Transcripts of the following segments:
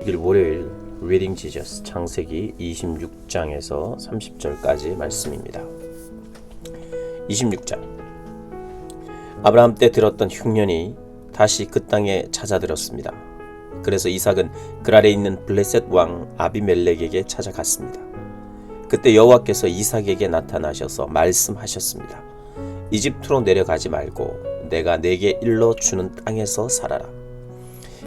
늘 월요일 리딩 지저스 창세기 26장에서 30절까지 말씀입니다. 26장. 아브라함 때 들었던 흉년이 다시 그 땅에 찾아들었습니다. 그래서 이삭은 그랄에 있는 블레셋 왕 아비멜렉에게 찾아갔습니다. 그때 여호와께서 이삭에게 나타나셔서 말씀하셨습니다. 이집트로 내려가지 말고 내가 네게 일러 주는 땅에서 살아라.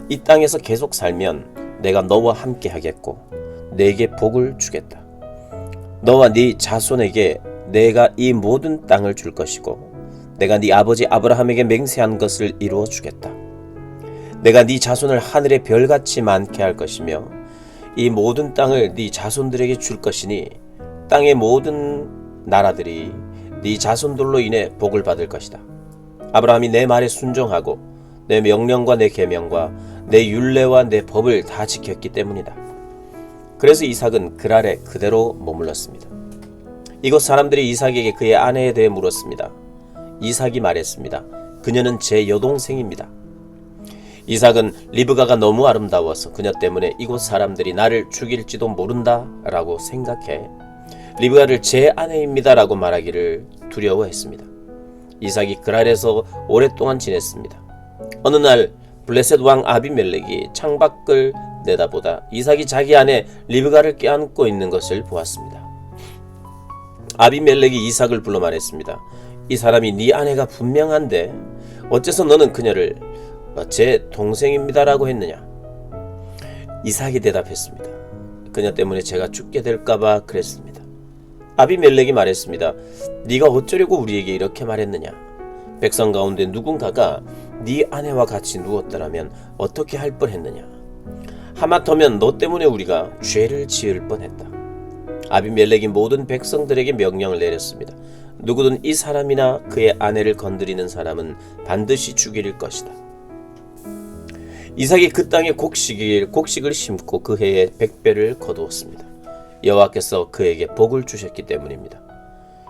이 땅에서 계속 살면 내가 너와 함께 하겠고 네게 복을 주겠다. 너와 네 자손에게 내가 이 모든 땅을 줄 것이고 내가 네 아버지 아브라함에게 맹세한 것을 이루어 주겠다. 내가 네 자손을 하늘의 별같이 많게 할 것이며 이 모든 땅을 네 자손들에게 줄 것이니 땅의 모든 나라들이 네 자손들로 인해 복을 받을 것이다. 아브라함이 내 말에 순종하고 내 명령과 내 계명과 내 율례와 내 법을 다 지켰기 때문이다. 그래서 이삭은 그랄에 그대로 머물렀습니다. 이곳 사람들이 이삭에게 그의 아내에 대해 물었습니다. 이삭이 말했습니다. 그녀는 제 여동생입니다. 이삭은 리브가가 너무 아름다워서 그녀 때문에 이곳 사람들이 나를 죽일지도 모른다 라고 생각해 리브가를 제 아내입니다 라고 말하기를 두려워했습니다. 이삭이 그랄에서 오랫동안 지냈습니다. 어느 날 블레셋 왕 아비멜렉이 창밖을 내다보다 이삭이 자기 아내 리브가를 껴안고 있는 것을 보았습니다. 아비멜렉이 이삭을 불러 말했습니다. 이 사람이 네 아내가 분명한데 어째서 너는 그녀를 제 동생입니다라고 했느냐? 이삭이 대답했습니다. 그녀 때문에 제가 죽게 될까봐 그랬습니다. 아비멜렉이 말했습니다. 네가 어쩌려고 우리에게 이렇게 말했느냐? 백성 가운데 누군가가 네 아내와 같이 누웠더라면 어떻게 할 뻔했느냐? 하마터면 너 때문에 우리가 죄를 지을 뻔했다. 아비멜렉이 모든 백성들에게 명령을 내렸습니다. 누구든 이 사람이나 그의 아내를 건드리는 사람은 반드시 죽일 것이다. 이삭이 그 땅에 곡식을 심고 그 해에 100배를 거두었습니다. 여호와께서 그에게 복을 주셨기 때문입니다.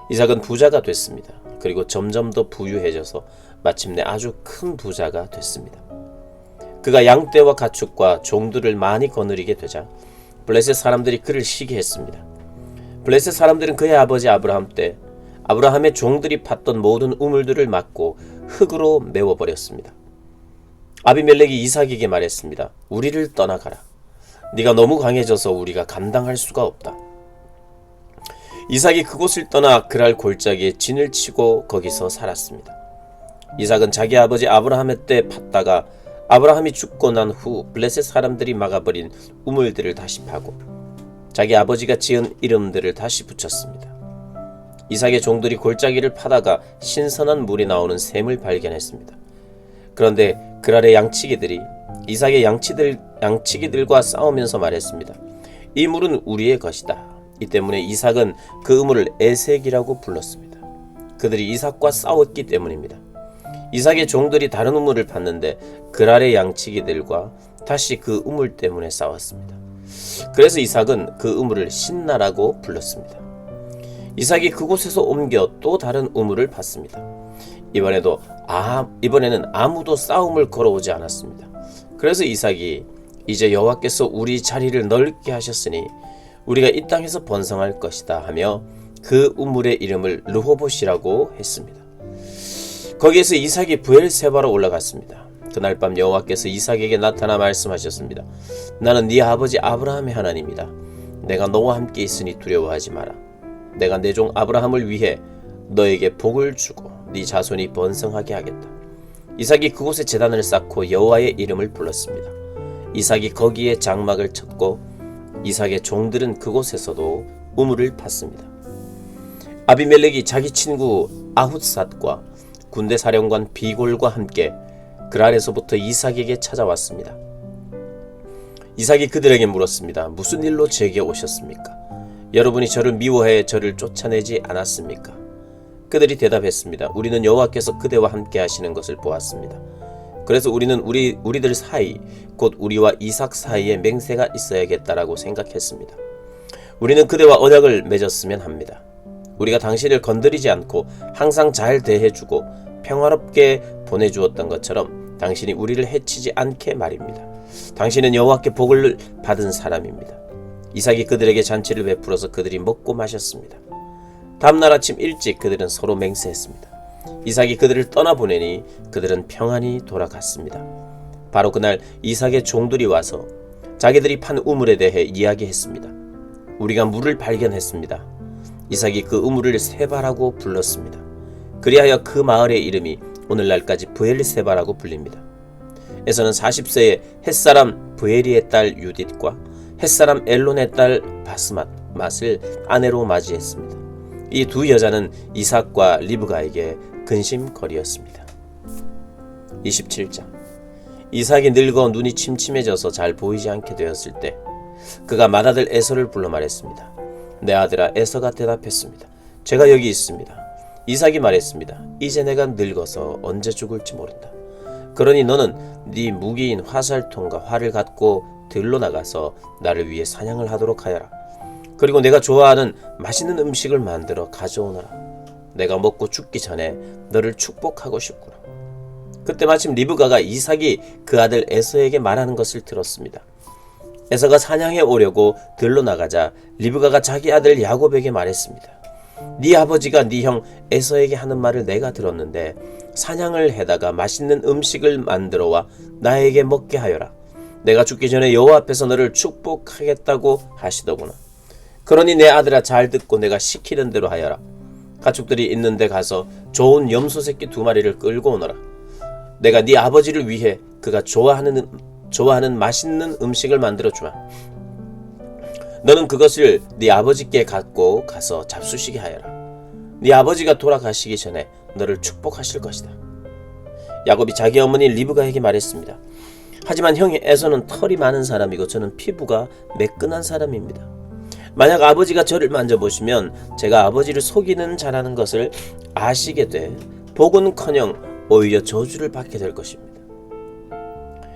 이삭은 부자가 됐습니다. 그리고 점점 더 부유해져서 마침내 아주 큰 부자가 됐습니다. 그가 양떼와 가축과 종들을 많이 거느리게 되자 블레셋 사람들이 그를 시기했습니다. 블레셋 사람들은 그의 아버지 아브라함 때 아브라함의 종들이 팠던 모든 우물들을 막고 흙으로 메워버렸습니다. 아비멜렉이 이삭에게 말했습니다. 우리를 떠나가라. 네가 너무 강해져서 우리가 감당할 수가 없다. 이삭이 그곳을 떠나 그랄 골짜기에 진을 치고 거기서 살았습니다. 이삭은 자기 아버지 아브라함의 때 팠다가 아브라함이 죽고 난 후 블레셋 사람들이 막아버린 우물들을 다시 파고 자기 아버지가 지은 이름들을 다시 붙였습니다. 이삭의 종들이 골짜기를 파다가 신선한 물이 나오는 샘을 발견했습니다. 그런데 그랄의 양치기들이 이삭의 양치기들과 싸우면서 말했습니다. 이 물은 우리의 것이다. 이 때문에 이삭은 그 우물을 에색이라고 불렀습니다. 그들이 이삭과 싸웠기 때문입니다. 이삭의 종들이 다른 우물을 팠는데 그랄의 양치기들과 다시 그 우물 때문에 싸웠습니다. 그래서 이삭은 그 우물을 신나라고 불렀습니다. 이삭이 그곳에서 옮겨 또 다른 우물을 팠습니다. 이번에는 아무도 싸움을 걸어오지 않았습니다. 그래서 이삭이 이제 여호와께서 우리 자리를 넓게 하셨으니 우리가 이 땅에서 번성할 것이다 하며 그 우물의 이름을 르호봇이라고 했습니다. 거기에서 이삭이 브엘세바로 올라갔습니다. 그날 밤 여호와께서 이삭에게 나타나 말씀하셨습니다. 나는 네 아버지 아브라함의 하나님이다. 내가 너와 함께 있으니 두려워하지 마라. 내가 내 종 아브라함을 위해 너에게 복을 주고 네 자손이 번성하게 하겠다. 이삭이 그곳에 제단을 쌓고 여호와의 이름을 불렀습니다. 이삭이 거기에 장막을 쳤고 이삭의 종들은 그곳에서도 우물을 팠습니다. 아비멜렉이 자기 친구 아훗삿과 군대 사령관 비골과 함께 그랄에서부터 이삭에게 찾아왔습니다. 이삭이 그들에게 물었습니다. 무슨 일로 제게 오셨습니까? 여러분이 저를 미워해 저를 쫓아내지 않았습니까? 그들이 대답했습니다. 우리는 여호와께서 그대와 함께 하시는 것을 보았습니다. 그래서 우리는 우리들 사이 곧 우리와 이삭 사이에 맹세가 있어야겠다라고 생각했습니다. 우리는 그대와 언약을 맺었으면 합니다. 우리가 당신을 건드리지 않고 항상 잘 대해주고 평화롭게 보내주었던 것처럼 당신이 우리를 해치지 않게 말입니다. 당신은 여호와께 복을 받은 사람입니다. 이삭이 그들에게 잔치를 베풀어서 그들이 먹고 마셨습니다. 다음날 아침 일찍 그들은 서로 맹세했습니다. 이삭이 그들을 떠나보내니 그들은 평안히 돌아갔습니다. 바로 그날 이삭의 종들이 와서 자기들이 판 우물에 대해 이야기했습니다. 우리가 물을 발견했습니다. 이삭이 그 우물을 세바라고 불렀습니다. 그리하여 그 마을의 이름이 오늘날까지 브엘세바라고 불립니다. 에서는 40세에 햇사람 브에리의 딸 유딧과 햇사람 엘론의 딸 바스맛을 아내로 맞이했습니다. 이 두 여자는 이삭과 리브가에게 근심거리였습니다. 27장. 이삭이 늙어 눈이 침침해져서 잘 보이지 않게 되었을 때 그가 맏아들 에서를 불러 말했습니다. 내 아들아, 에서가 대답했습니다. 제가 여기 있습니다. 이삭이 말했습니다. 이제 내가 늙어서 언제 죽을지 모른다. 그러니 너는 네 무기인 화살통과 활을 갖고 들로 나가서 나를 위해 사냥을 하도록 하여라. 그리고 내가 좋아하는 맛있는 음식을 만들어 가져오너라. 내가 먹고 죽기 전에 너를 축복하고 싶구나. 그때 마침 리브가가 이삭이 그 아들 에서에게 말하는 것을 들었습니다. 에서가 사냥해 오려고 들로 나가자 리브가가 자기 아들 야곱에게 말했습니다. 네 아버지가 네 형 에서에게 하는 말을 내가 들었는데 사냥을 해다가 맛있는 음식을 만들어와 나에게 먹게 하여라. 내가 죽기 전에 여호와 앞에서 너를 축복하겠다고 하시더구나. 그러니 내 아들아, 잘 듣고 내가 시키는 대로 하여라. 가축들이 있는 데 가서 좋은 염소 새끼 2마리를 끌고 오너라. 내가 네 아버지를 위해 그가 좋아하는 맛있는 음식을 만들어 주마. 너는 그것을 네 아버지께 갖고 가서 잡수시게 하여라. 네 아버지가 돌아가시기 전에 너를 축복하실 것이다. 야곱이 자기 어머니 리브가에게 말했습니다. 하지만 형이 에서는 털이 많은 사람이고 저는 피부가 매끈한 사람입니다. 만약 아버지가 저를 만져보시면 제가 아버지를 속이는 자라는 것을 아시게 돼 복은커녕 오히려 저주를 받게 될 것입니다.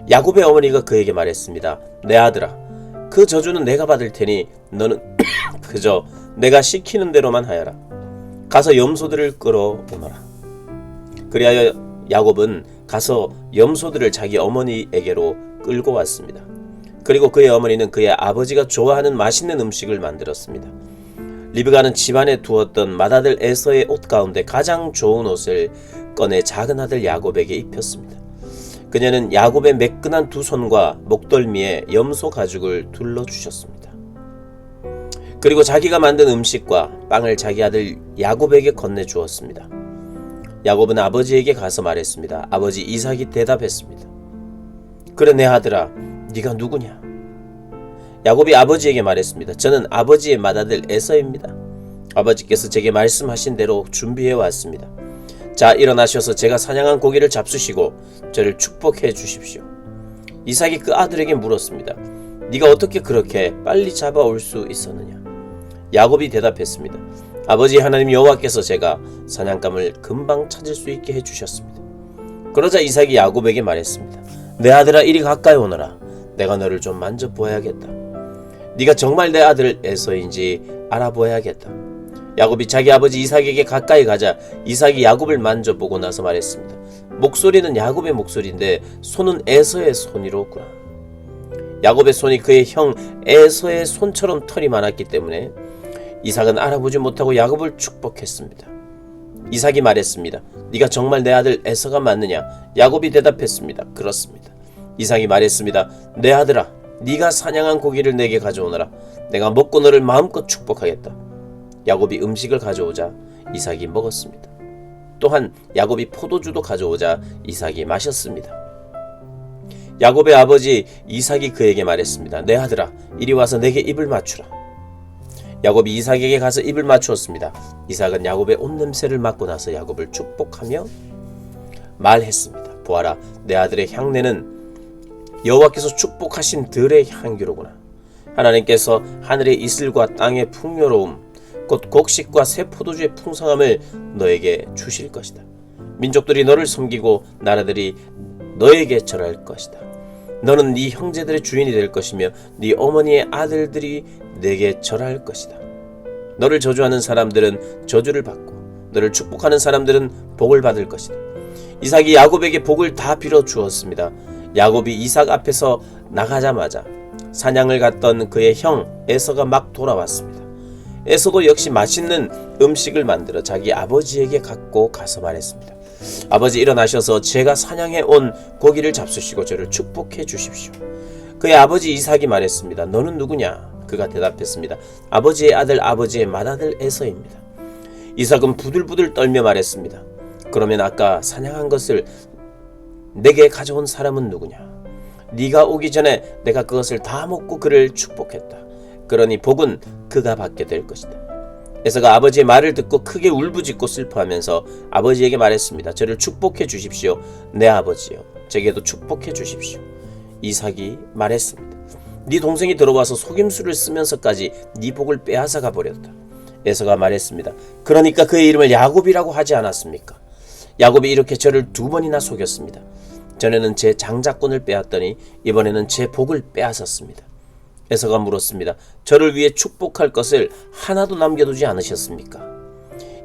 야곱의 어머니가 그에게 말했습니다. 내 아들아, 그 저주는 내가 받을 테니 너는 그저 내가 시키는 대로만 하여라. 가서 염소들을 끌어오너라. 그리하여 야곱은 가서 염소들을 자기 어머니에게로 끌고 왔습니다. 그리고 그의 어머니는 그의 아버지가 좋아하는 맛있는 음식을 만들었습니다. 리브가는 집안에 두었던 맏아들 에서의 옷 가운데 가장 좋은 옷을 꺼내 작은 아들 야곱에게 입혔습니다. 그녀는 야곱의 매끈한 두 손과 목덜미에 염소 가죽을 둘러주셨습니다. 그리고 자기가 만든 음식과 빵을 자기 아들 야곱에게 건네주었습니다. 야곱은 아버지에게 가서 말했습니다. 아버지 이삭이 대답했습니다. 그래 내 아들아, 네가 누구냐? 야곱이 아버지에게 말했습니다. 저는 아버지의 맏아들 에서입니다. 아버지께서 제게 말씀하신 대로 준비해 왔습니다. 자, 일어나셔서 제가 사냥한 고기를 잡수시고 저를 축복해 주십시오. 이삭이 그 아들에게 물었습니다. 네가 어떻게 그렇게 빨리 잡아올 수 있었느냐? 야곱이 대답했습니다. 아버지 하나님 여호와께서 제가 사냥감을 금방 찾을 수 있게 해주셨습니다. 그러자 이삭이 야곱에게 말했습니다. 내 아들아, 이리 가까이 오너라. 내가 너를 좀 만져보아야겠다. 네가 정말 내 아들 에서인지 알아보아야겠다. 야곱이 자기 아버지 이삭에게 가까이 가자 이삭이 야곱을 만져보고 나서 말했습니다. 목소리는 야곱의 목소리인데 손은 에서의 손이로구나. 야곱의 손이 그의 형 에서의 손처럼 털이 많았기 때문에 이삭은 알아보지 못하고 야곱을 축복했습니다. 이삭이 말했습니다. 네가 정말 내 아들 에서가 맞느냐? 야곱이 대답했습니다. 그렇습니다. 이삭이 말했습니다. 내 아들아, 네가 사냥한 고기를 내게 가져오너라. 내가 먹고 너를 마음껏 축복하겠다. 야곱이 음식을 가져오자 이삭이 먹었습니다. 또한 야곱이 포도주도 가져오자 이삭이 마셨습니다. 야곱의 아버지 이삭이 그에게 말했습니다. 내 아들아, 이리 와서 내게 입을 맞추라. 야곱이 이삭에게 가서 입을 맞추었습니다. 이삭은 야곱의 옷냄새를 맡고 나서 야곱을 축복하며 말했습니다. 보아라, 내 아들의 향내는 여호와께서 축복하신 들의 향기로구나. 하나님께서 하늘의 이슬과 땅의 풍요로움 곧 곡식과 새 포도주의 풍성함을 너에게 주실 것이다. 민족들이 너를 섬기고 나라들이 너에게 절할 것이다. 너는 네 형제들의 주인이 될 것이며 네 어머니의 아들들이 내게 절할 것이다. 너를 저주하는 사람들은 저주를 받고 너를 축복하는 사람들은 복을 받을 것이다. 이삭이 야곱에게 복을 다 빌어 주었습니다. 야곱이 이삭 앞에서 나가자마자 사냥을 갔던 그의 형 에서가 막 돌아왔습니다. 에서도 역시 맛있는 음식을 만들어 자기 아버지에게 갖고 가서 말했습니다. 아버지, 일어나셔서 제가 사냥해 온 고기를 잡수시고 저를 축복해 주십시오. 그의 아버지 이삭이 말했습니다. 너는 누구냐? 그가 대답했습니다. 아버지의 아들, 아버지의 맏아들 에서입니다. 이삭은 부들부들 떨며 말했습니다. 그러면 아까 사냥한 것을 내게 가져온 사람은 누구냐? 네가 오기 전에 내가 그것을 다 먹고 그를 축복했다. 그러니 복은 그가 받게 될 것이다. 에서가 아버지의 말을 듣고 크게 울부짖고 슬퍼하면서 아버지에게 말했습니다. 저를 축복해 주십시오. 내 아버지여, 제게도 축복해 주십시오. 이삭이 말했습니다. 네 동생이 들어와서 속임수를 쓰면서까지 네 복을 빼앗아가 버렸다. 에서가 말했습니다. 그러니까 그의 이름을 야곱이라고 하지 않았습니까? 야곱이 이렇게 저를 2번이나 속였습니다. 전에는 제 장자권을 빼앗더니 이번에는 제 복을 빼앗았습니다. 에서가 물었습니다. 저를 위해 축복할 것을 하나도 남겨두지 않으셨습니까?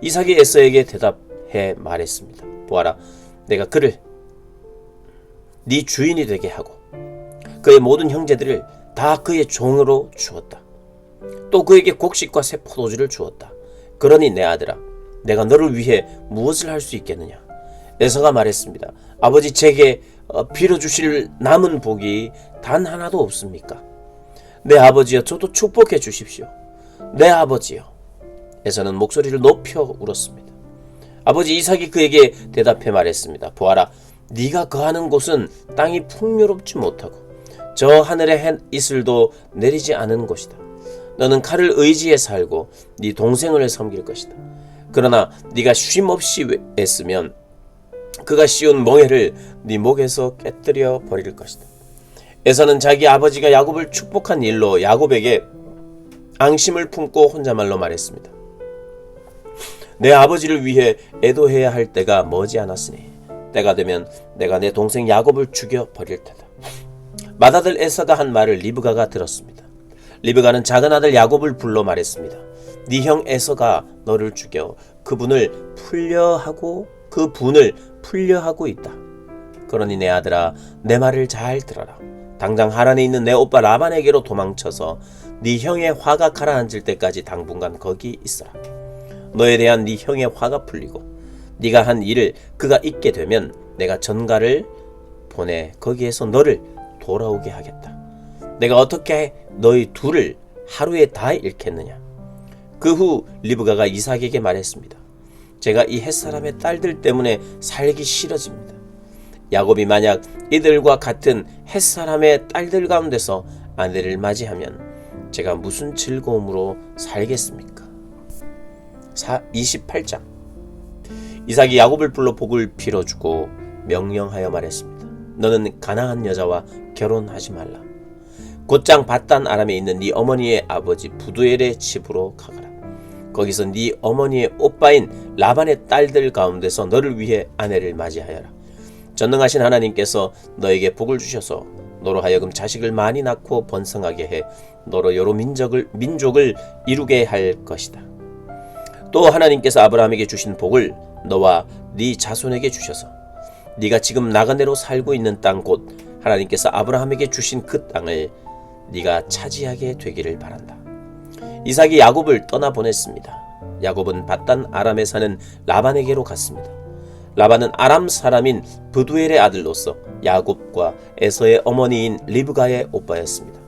이삭이 에서에게 대답해 말했습니다. 보아라, 내가 그를 네 주인이 되게 하고 그의 모든 형제들을 다 그의 종으로 주었다. 또 그에게 곡식과 새 포도주를 주었다. 그러니 내 아들아, 내가 너를 위해 무엇을 할 수 있겠느냐? 에서가 말했습니다. 아버지, 제게 빌어주실 남은 복이 단 하나도 없습니까? 내 아버지여, 저도 축복해 주십시오. 내 아버지여. 에서는 목소리를 높여 울었습니다. 아버지 이삭이 그에게 대답해 말했습니다. 보아라, 네가 거하는 곳은 땅이 풍요롭지 못하고 저 하늘의 이슬도 내리지 않은 곳이다. 너는 칼을 의지해 살고 네 동생을 섬길 것이다. 그러나 네가 쉼없이 애쓰면 그가 씌운 멍에를 네 목에서 깨뜨려 버릴 것이다. 에서는 자기 아버지가 야곱을 축복한 일로 야곱에게 앙심을 품고 혼자말로 말했습니다. 내 아버지를 위해 애도해야 할 때가 머지 않았으니 때가 되면 내가 내 동생 야곱을 죽여 버릴 테다. 맏아들 에서가 한 말을 리브가가 들었습니다. 리브가는 작은 아들 야곱을 불러 말했습니다. 네 형 에서가 너를 죽여 그 분을 풀려하고 있다. 그러니 내 아들아, 내 말을 잘 들어라. 당장 하란에 있는 내 오빠 라반에게로 도망쳐서 네 형의 화가 가라앉을 때까지 당분간 거기 있어라. 너에 대한 네 형의 화가 풀리고 네가 한 일을 그가 잊게 되면 내가 전가를 보내 거기에서 너를 돌아오게 하겠다. 내가 어떻게 너희 둘을 하루에 다 잃겠느냐? 그 후 리브가가 이삭에게 말했습니다. 제가 이 햇사람의 딸들 때문에 살기 싫어집니다. 야곱이 만약 이들과 같은 햇사람의 딸들 가운데서 아내를 맞이하면 제가 무슨 즐거움으로 살겠습니까? 28장. 이삭이 야곱을 불러 복을 빌어주고 명령하여 말했습니다. 너는 가나안 여자와 결혼하지 말라. 곧장 밧단 아람에 있는 네 어머니의 아버지 부두엘의 집으로 가거라. 거기서 네 어머니의 오빠인 라반의 딸들 가운데서 너를 위해 아내를 맞이하여라. 전능하신 하나님께서 너에게 복을 주셔서 너로 하여금 자식을 많이 낳고 번성하게 해 너로 여러 민족을 이루게 할 것이다. 또 하나님께서 아브라함에게 주신 복을 너와 네 자손에게 주셔서 네가 지금 나그네로 살고 있는 땅 곧 하나님께서 아브라함에게 주신 그 땅을 네가 차지하게 되기를 바란다. 이삭이 야곱을 떠나보냈습니다. 야곱은 밧단 아람에 사는 라반에게로 갔습니다. 라반은 아람 사람인 브두엘의 아들로서 야곱과 에서의 어머니인 리브가의 오빠였습니다.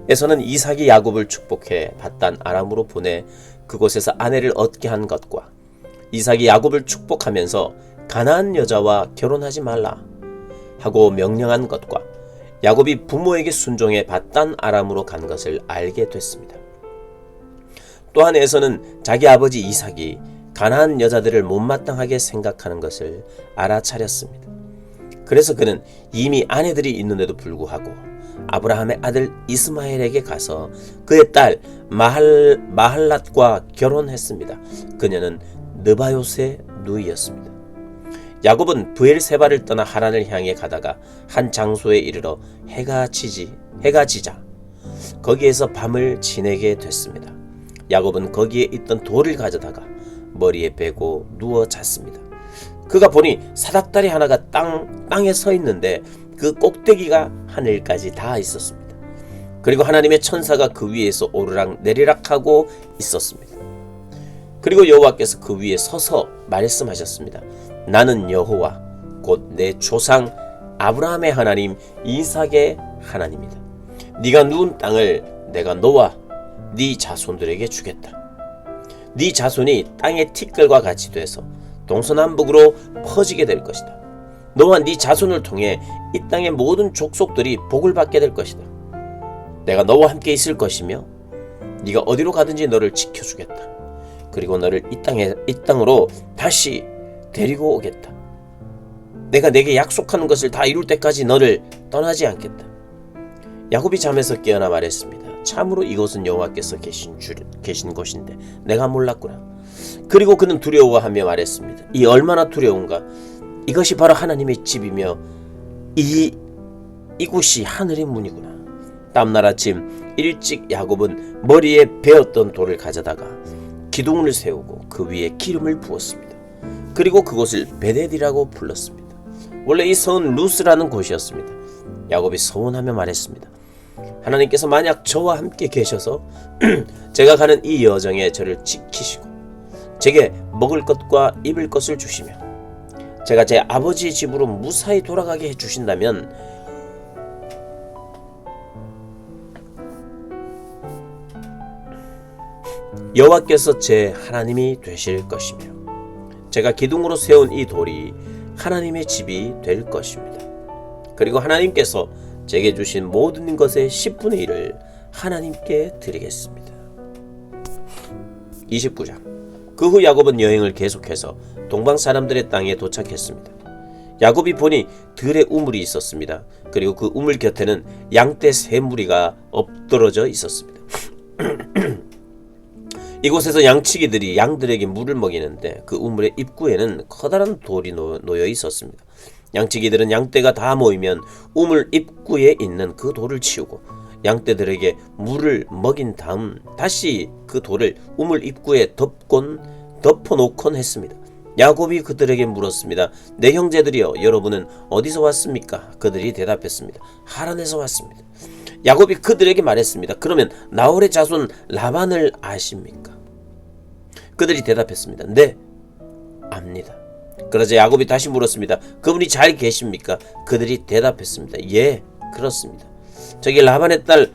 에서는 이삭이 야곱을 축복해 밧단 아람으로 보내 그곳에서 아내를 얻게 한 것과 이삭이 야곱을 축복하면서 가나안 여자와 결혼하지 말라 하고 명령한 것과 야곱이 부모에게 순종해 밧단 아람으로 간 것을 알게 됐습니다. 또한 에서는 자기 아버지 이삭이 가나안 여자들을 못마땅하게 생각하는 것을 알아차렸습니다. 그래서 그는 이미 아내들이 있는데도 불구하고 아브라함의 아들 이스마엘에게 가서 그의 딸 마할랏과 결혼했습니다. 그녀는 느바요스의 누이였습니다. 야곱은 브엘세바를 떠나 하란을 향해 가다가 한 장소에 이르러 해가 지자 거기에서 밤을 지내게 됐습니다. 야곱은 거기에 있던 돌을 가져다가 머리에 베고 누워 잤습니다. 그가 보니 사닥다리 하나가 땅에 서 있는데 그 꼭대기가 하늘까지 닿아 있었습니다. 그리고 하나님의 천사가 그 위에서 오르락 내리락하고 있었습니다. 그리고 여호와께서 그 위에 서서 말씀하셨습니다. 나는 여호와 곧 내 조상 아브라함의 하나님 이삭의 하나님이다. 네가 누운 땅을 내가 너와 네 자손들에게 주겠다. 네 자손이 땅의 티끌과 같이 돼서 동서남북으로 퍼지게 될 것이다. 너와 네 자손을 통해 이 땅의 모든 족속들이 복을 받게 될 것이다. 내가 너와 함께 있을 것이며 네가 어디로 가든지 너를 지켜주겠다. 그리고 너를 이 땅으로 다시 데리고 오겠다. 내가 내게 약속하는 것을 다 이룰 때까지 너를 떠나지 않겠다. 야곱이 잠에서 깨어나 말했습니다. 참으로 이곳은 여호와께서 계신 곳인데 내가 몰랐구나. 그리고 그는 두려워하며 말했습니다. 이 얼마나 두려운가. 이것이 바로 하나님의 집이며 이곳이 하늘의 문이구나. 다음날 아침 일찍 야곱은 머리에 베었던 돌을 가져다가 기둥을 세우고 그 위에 기름을 부었습니다. 그리고 그곳을 베델이라고 불렀습니다. 원래 이 성은 루스라는 곳이었습니다. 야곱이 서운하며 말했습니다. 하나님께서 만약 저와 함께 계셔서 제가 가는 이 여정에 저를 지키시고 제게 먹을 것과 입을 것을 주시며 제가 제 아버지의 집으로 무사히 돌아가게 해주신다면 여호와께서 제 하나님이 되실 것이며 제가 기둥으로 세운 이 돌이 하나님의 집이 될 것입니다. 그리고 하나님께서 제게 주신 모든 것의 10분의 1을 하나님께 드리겠습니다. 29장. 그 후 야곱은 여행을 계속해서 동방 사람들의 땅에 도착했습니다. 야곱이 보니 들에 우물이 있었습니다. 그리고 그 우물 곁에는 양떼 3무리가 엎드러져 있었습니다. 이곳에서 양치기들이 양들에게 물을 먹이는데 그 우물의 입구에는 커다란 돌이 놓여 있었습니다. 양치기들은 양떼가 다 모이면 우물 입구에 있는 그 돌을 치우고 양떼들에게 물을 먹인 다음 다시 그 돌을 우물 입구에 덮어놓곤 했습니다. 야곱이 그들에게 물었습니다. 내 형제들이여, 여러분은 어디서 왔습니까? 그들이 대답했습니다. 하란에서 왔습니다. 야곱이 그들에게 말했습니다. 그러면 나홀의 자손 라반을 아십니까? 그들이 대답했습니다. 네, 압니다. 그러자 야곱이 다시 물었습니다. 그분이 잘 계십니까? 그들이 대답했습니다. 예, 그렇습니다. 저기 라반의 딸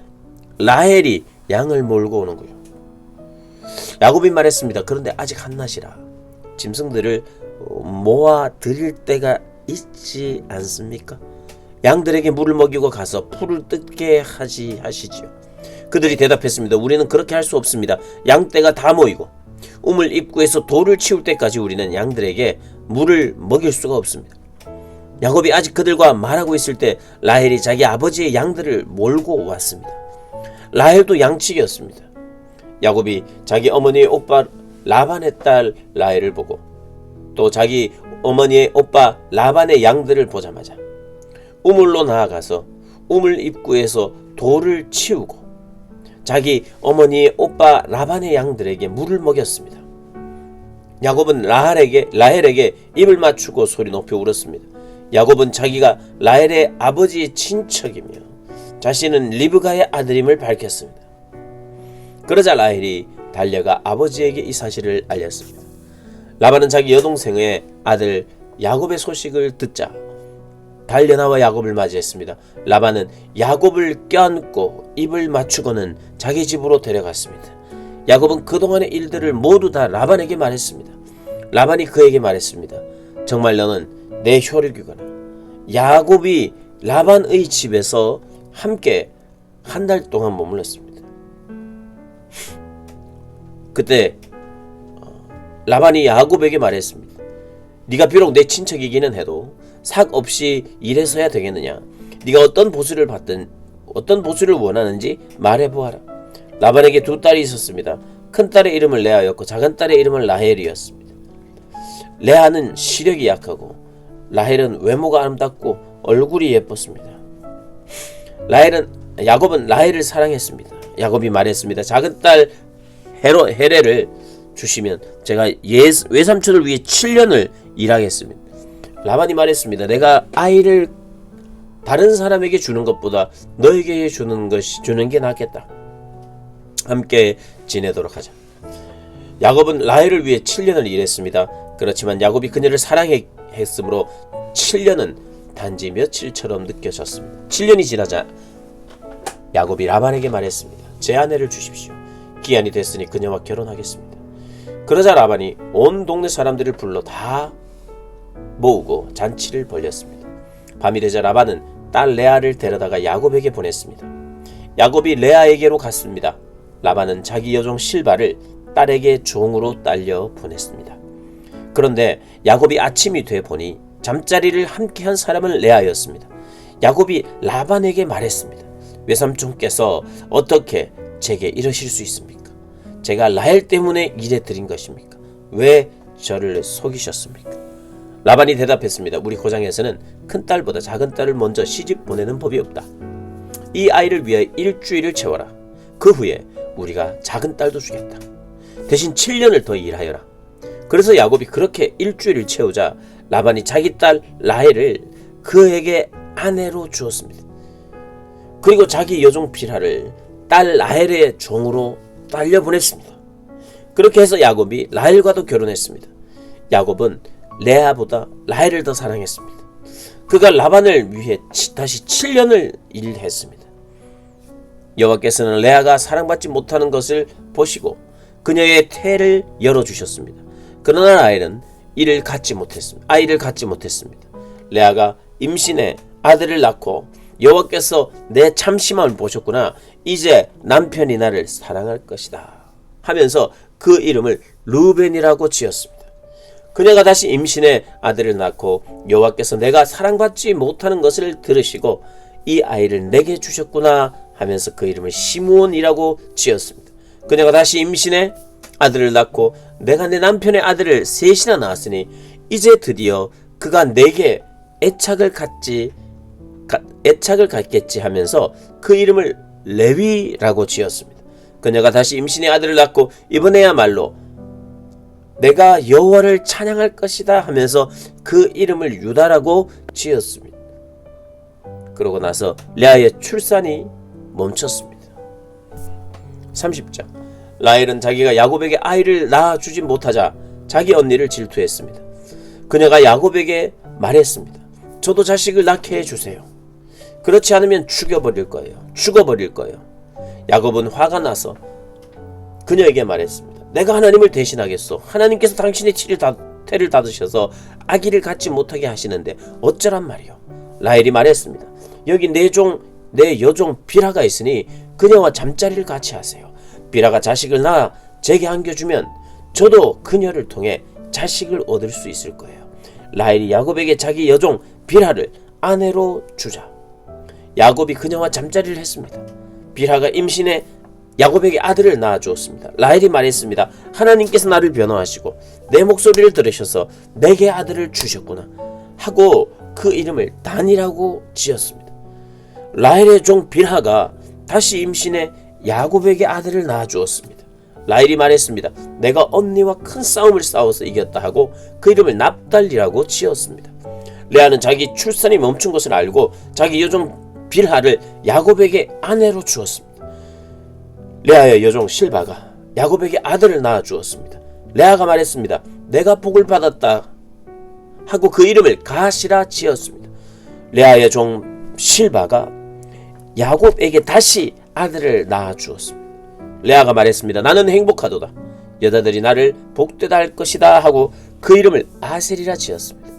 라헬이 양을 몰고 오는군요. 야곱이 말했습니다. 그런데 아직 한낮이라 짐승들을 모아 드릴 때가 있지 않습니까? 양들에게 물을 먹이고 가서 풀을 뜯게 하시지요. 그들이 대답했습니다. 우리는 그렇게 할 수 없습니다. 양떼가 다 모이고 우물 입구에서 돌을 치울 때까지 우리는 양들에게 물을 먹일 수가 없습니다. 야곱이 아직 그들과 말하고 있을 때 라헬이 자기 아버지의 양들을 몰고 왔습니다. 라헬도 양치기였습니다. 야곱이 자기 어머니의 오빠 라반의 딸 라헬을 보고 또 자기 어머니의 오빠 라반의 양들을 보자마자 우물로 나아가서 우물 입구에서 돌을 치우고 자기 어머니의 오빠 라반의 양들에게 물을 먹였습니다. 야곱은 라헬에게 입을 맞추고 소리 높여 울었습니다. 야곱은 자기가 라헬의 아버지의 친척이며 자신은 리브가의 아들임을 밝혔습니다. 그러자 라헬이 달려가 아버지에게 이 사실을 알렸습니다. 라반은 자기 여동생의 아들 야곱의 소식을 듣자 달려나와 야곱을 맞이했습니다. 라반은 야곱을 껴안고 입을 맞추고는 자기 집으로 데려갔습니다. 야곱은 그동안의 일들을 모두 다 라반에게 말했습니다. 라반이 그에게 말했습니다. 정말 너는 내 혈육이구나. 야곱이 라반의 집에서 함께 한 달 동안 머물렀습니다. 그때 라반이 야곱에게 말했습니다. 네가 비록 내 친척이기는 해도 삭 없이 일해서야 되겠느냐? 네가 어떤 보수를 원하는지 말해보아라. 라반에게 2딸이 있었습니다. 큰 딸의 이름을 레아였고 작은 딸의 이름은 라헬이었습니다. 레아는 시력이 약하고 라헬은 외모가 아름답고 얼굴이 예뻤습니다. 야곱은 라헬을 사랑했습니다. 야곱이 말했습니다. 작은 딸 헤레를 주시면 제가 외삼촌을 위해 7년을 일하겠습니다. 라반이 말했습니다. 내가 아이를 다른 사람에게 주는 것보다 너에게 주는 게 낫겠다. 함께 지내도록 하자. 야곱은 라헬을 위해 7년을 일했습니다. 그렇지만 야곱이 그녀를 사랑했으므로 7년은 단지 며칠처럼 느껴졌습니다. 7년이 지나자 야곱이 라반에게 말했습니다. 제 아내를 주십시오. 기한이 됐으니 그녀와 결혼하겠습니다. 그러자 라반이 온 동네 사람들을 불러 다 모으고 잔치를 벌였습니다. 밤이 되자 라반은 딸 레아를 데려다가 야곱에게 보냈습니다. 야곱이 레아에게로 갔습니다. 라반은 자기 여종 실바를 딸에게 종으로 딸려 보냈습니다. 그런데 야곱이 아침이 돼 보니 잠자리를 함께한 사람은 레아였습니다. 야곱이 라반에게 말했습니다. 외삼촌께서 어떻게 제게 이러실 수 있습니까? 제가 라헬 때문에 이래 드린 것입니까? 왜 저를 속이셨습니까? 라반이 대답했습니다. 우리 고장에서는 큰 딸보다 작은 딸을 먼저 시집 보내는 법이 없다. 이 아이를 위해 일주일을 채워라. 그 후에 우리가 작은 딸도 주겠다. 대신 7년을 더 일하여라. 그래서 야곱이 그렇게 일주일을 채우자 라반이 자기 딸 라헬을 그에게 아내로 주었습니다. 그리고 자기 여종 빌하를 딸 라헬의 종으로 딸려 보냈습니다. 그렇게 해서 야곱이 라헬과도 결혼했습니다. 야곱은 레아보다 라헬을 더 사랑했습니다. 그가 라반을 위해 다시 7년을 일했습니다. 여호와께서는 레아가 사랑받지 못하는 것을 보시고 그녀의 태를 열어주셨습니다. 그러나 라헬은 아이를 갖지 못했습니다. 레아가 임신해 아들을 낳고 여호와께서 내 참심함을 보셨구나. 이제 남편이 나를 사랑할 것이다 하면서 그 이름을 르우벤이라고 지었습니다. 그녀가 다시 임신해 아들을 낳고 여호와께서 내가 사랑받지 못하는 것을 들으시고 이 아이를 내게 주셨구나 하면서 그 이름을 시므온이라고 지었습니다. 그녀가 다시 임신해 아들을 낳고 내가 내 남편의 아들을 셋이나 낳았으니 이제 드디어 그가 내게 애착을 갖겠지 하면서 그 이름을 레위라고 지었습니다. 그녀가 다시 임신해 아들을 낳고 이번에야말로 내가 여호와를 찬양할 것이다 하면서 그 이름을 유다라고 지었습니다. 그러고 나서 레아의 출산이 멈췄습니다. 30장 라헬은 자기가 야곱에게 아이를 낳아주지 못하자 자기 언니를 질투했습니다. 그녀가 야곱에게 말했습니다. 저도 자식을 낳게 해주세요. 그렇지 않으면 죽어버릴 거예요. 야곱은 화가 나서 그녀에게 말했습니다. 내가 하나님을 대신하겠소. 하나님께서 당신의 태를 닫으셔서 아기를 갖지 못하게 하시는데 어쩌란 말이요. 라헬이 말했습니다. 여기 내 여종 빌하가 있으니 그녀와 잠자리를 같이 하세요. 빌하가 자식을 낳아 제게 안겨주면 저도 그녀를 통해 자식을 얻을 수 있을 거예요. 라헬이 야곱에게 자기 여종 빌하를 아내로 주자 야곱이 그녀와 잠자리를 했습니다. 빌하가 임신해 야곱에게 아들을 낳아주었습니다. 라헬이 말했습니다. 하나님께서 나를 변호하시고 내 목소리를 들으셔서 내게 아들을 주셨구나 하고 그 이름을 단이라고 지었습니다. 라헬의 종 빌하가 다시 임신해 야곱에게 아들을 낳아주었습니다. 라헬이 말했습니다. 내가 언니와 큰 싸움을 싸워서 이겼다 하고 그 이름을 납달리라고 지었습니다. 레아는 자기 출산이 멈춘 것을 알고 자기 여종 빌하를 야곱에게 아내로 주었습니다. 레아의 여종 실바가 야곱에게 아들을 낳아주었습니다. 레아가 말했습니다. 내가 복을 받았다 하고 그 이름을 가시라 지었습니다. 레아의 종 실바가 야곱에게 다시 아들을 낳아주었습니다. 레아가 말했습니다. 나는 행복하도다. 여자들이 나를 복되다 할 것이다 하고 그 이름을 아셀이라 지었습니다.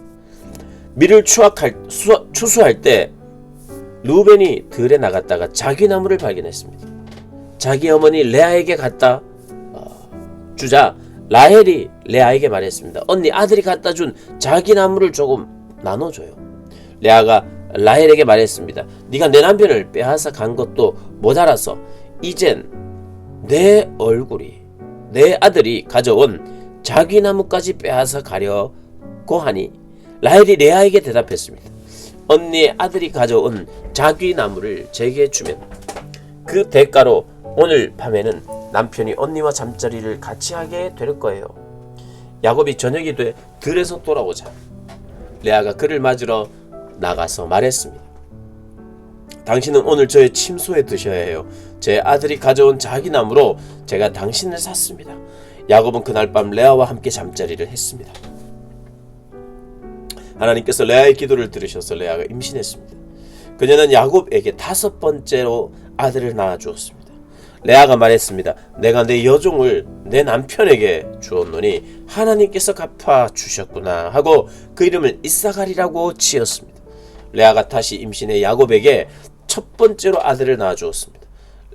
밀을 추수할 때 르우벤이 들에 나갔다가 자귀나무를 발견했습니다. 자기 어머니 레아에게 갖다 주자 라헬이 레아에게 말했습니다. 언니 아들이 갖다 준 자귀나무를 조금 나눠줘요. 레아가 라헬에게 말했습니다. 네가 내 남편을 빼앗아 간 것도 모자라서 이젠 내 아들이 가져온 자귀나무까지 빼앗아 가려고 하니 라헬이 레아에게 대답했습니다. 언니의 아들이 가져온 자귀나무를 제게 주면 그 대가로 오늘 밤에는 남편이 언니와 잠자리를 같이 하게 될 거예요. 야곱이 저녁이 돼 들에서 돌아오자 레아가 그를 맞으러 나가서 말했습니다. 당신은 오늘 저의 침소에 드셔야 해요. 제 아들이 가져온 자기 나무로 제가 당신을 샀습니다. 야곱은 그날 밤 레아와 함께 잠자리를 했습니다. 하나님께서 레아의 기도를 들으셔서 레아가 임신했습니다. 그녀는 야곱에게 5번째로 아들을 낳아주었습니다. 레아가 말했습니다. 내가 내 여종을 내 남편에게 주었노니 하나님께서 갚아주셨구나 하고 그 이름을 이사갈이라고 지었습니다. 레아가 다시 임신해 야곱에게 1번째로 아들을 낳아주었습니다.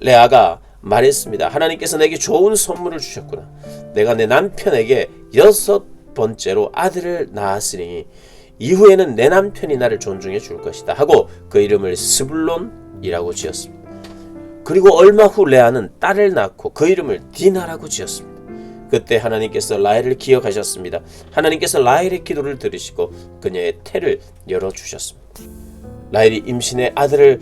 레아가 말했습니다. 하나님께서 내게 좋은 선물을 주셨구나. 내가 내 남편에게 6번째로 아들을 낳았으니 이후에는 내 남편이 나를 존중해 줄 것이다 하고 그 이름을 스불론이라고 지었습니다. 그리고 얼마 후 레아는 딸을 낳고 그 이름을 디나라고 지었습니다. 그때 하나님께서 라헬을 기억하셨습니다. 하나님께서 라헬의 기도를 들으시고 그녀의 태를 열어주셨습니다. 라헬이 임신해 아들을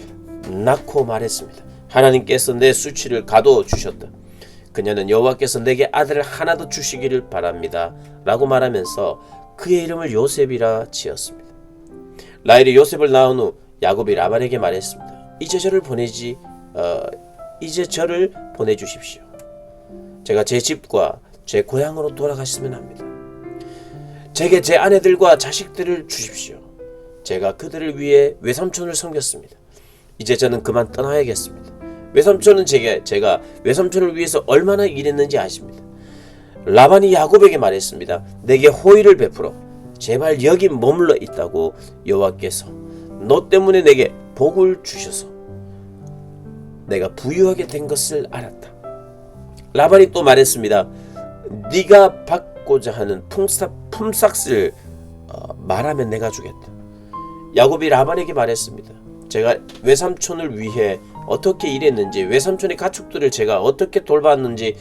낳고 말했습니다. 하나님께서 내 수치를 가둬주셨다. 그녀는 여호와께서 내게 아들을 하나 더 주시기를 바랍니다 라고 말하면서 그의 이름을 요셉이라 지었습니다. 라헬이 요셉을 낳은 후 야곱이 라반에게 말했습니다. 이제 저를 보내주십시오. 제가 제 집과 제 고향으로 돌아갔으면 합니다. 제게 제 아내들과 자식들을 주십시오. 제가 그들을 위해 외삼촌을 섬겼습니다. 이제 저는 그만 떠나야겠습니다. 외삼촌은 제가 외삼촌을 위해서 얼마나 일했는지 아십니다. 라반이 야곱에게 말했습니다. 내게 호의를 베풀어 제발 여기 머물러 있다고 여호와께서 너 때문에 내게 복을 주셔서 내가 부유하게 된 것을 알았다. 라반이 또 말했습니다. 네가 받고자 하는 품삯을 말하면 내가 주겠다. 야곱이 라반에게 말했습니다. 제가 외삼촌을 위해 어떻게 일했는지, 외삼촌의 가축들을 제가 어떻게 돌봤는지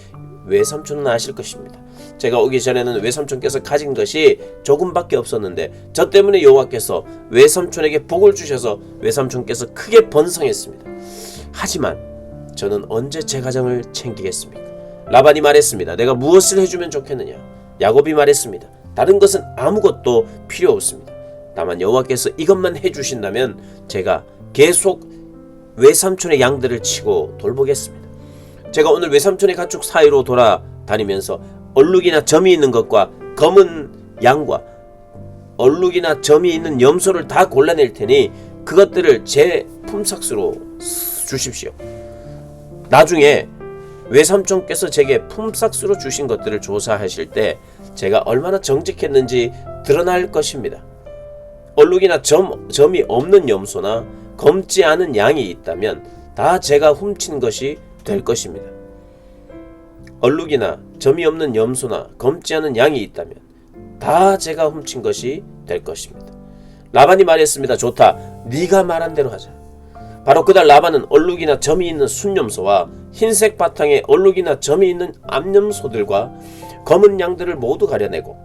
외삼촌은 아실 것입니다. 제가 오기 전에는 외삼촌께서 가진 것이 조금밖에 없었는데 저 때문에 여호와께서 외삼촌에게 복을 주셔서 외삼촌께서 크게 번성했습니다. 하지만 저는 언제 제 가정을 챙기겠습니까? 라반이 말했습니다. 내가 무엇을 해주면 좋겠느냐? 야곱이 말했습니다. 다른 것은 아무것도 필요 없습니다. 다만 여호와께서 이것만 해주신다면 제가 계속 외삼촌의 양들을 치고 돌보겠습니다. 제가 오늘 외삼촌의 가축 사이로 돌아다니면서 얼룩이나 점이 있는 것과 검은 양과 얼룩이나 점이 있는 염소를 다 골라낼 테니 그것들을 제 품삯으로 주십시오. 나중에 외삼촌께서 제게 품삯으로 주신 것들을 조사하실 때 제가 얼마나 정직했는지 드러날 것입니다. 얼룩이나 점이 없는 염소나 검지 않은 양이 있다면 다 제가 훔친 것이 될 것입니다. 얼룩이나 점이 없는 염소나 검지 않은 양이 있다면 다 제가 훔친 것이 될 것입니다. 라반이 말했습니다. 좋다. 네가 말한 대로 하자. 바로 그날 라반은 얼룩이나 점이 있는 순염소와 흰색 바탕에 얼룩이나 점이 있는 암염소들과 검은 양들을 모두 가려내고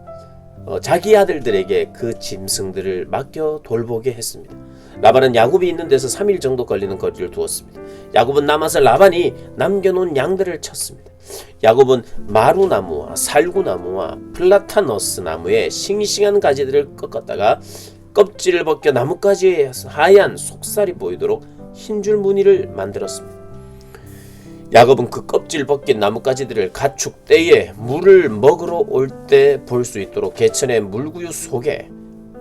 자기 아들들에게 그 짐승들을 맡겨 돌보게 했습니다. 라반은 야곱이 있는 데서 3일 정도 걸리는 거리를 두었습니다. 야곱은 남아서 라반이 남겨놓은 양들을 쳤습니다. 야곱은 마루나무와 살구나무와 플라타너스 나무의 싱싱한 가지들을 꺾었다가 껍질을 벗겨 나뭇가지에 하얀 속살이 보이도록 흰줄 무늬를 만들었습니다. 야곱은 그 껍질 벗긴 나뭇가지들을 가축 떼에 물을 먹으러 올 때 볼 수 있도록 개천의 물구유 속에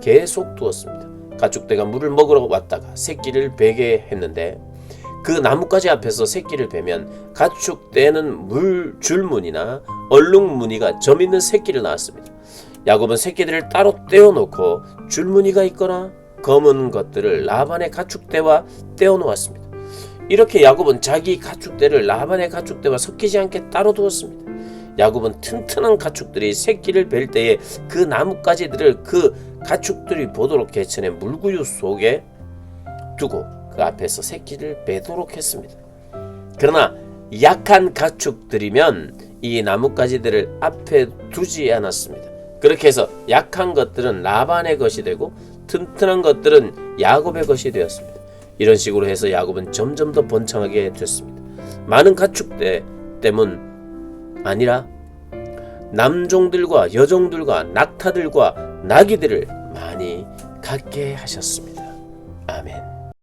계속 두었습니다. 가축 떼가 물을 먹으러 왔다가 새끼를 베게 했는데 그 나뭇가지 앞에서 새끼를 베면 가축 떼는 줄무늬나 얼룩무늬가 점 있는 새끼를 낳았습니다. 야곱은 새끼들을 따로 떼어놓고 줄무늬가 있거나 검은 것들을 라반의 가축대와 떼어놓았습니다. 이렇게 야곱은 자기 가축대를 라반의 가축대와 섞이지 않게 따로 두었습니다. 야곱은 튼튼한 가축들이 새끼를 뵐 때에 그 나뭇가지들을 그 가축들이 보도록 개천의 물구유 속에 두고 그 앞에서 새끼를 베도록 했습니다. 그러나 약한 가축들이면 이 나뭇가지들을 앞에 두지 않았습니다. 그렇게 해서 약한 것들은 라반의 것이 되고 튼튼한 것들은 야곱의 것이 되었습니다. 이런 식으로 해서 야곱은 점점 더 번창하게 됐습니다. 많은 가축대 때문 아니라 남종들과 여종들과 낙타들과 나귀들을 많이 갖게 하셨습니다. 아멘.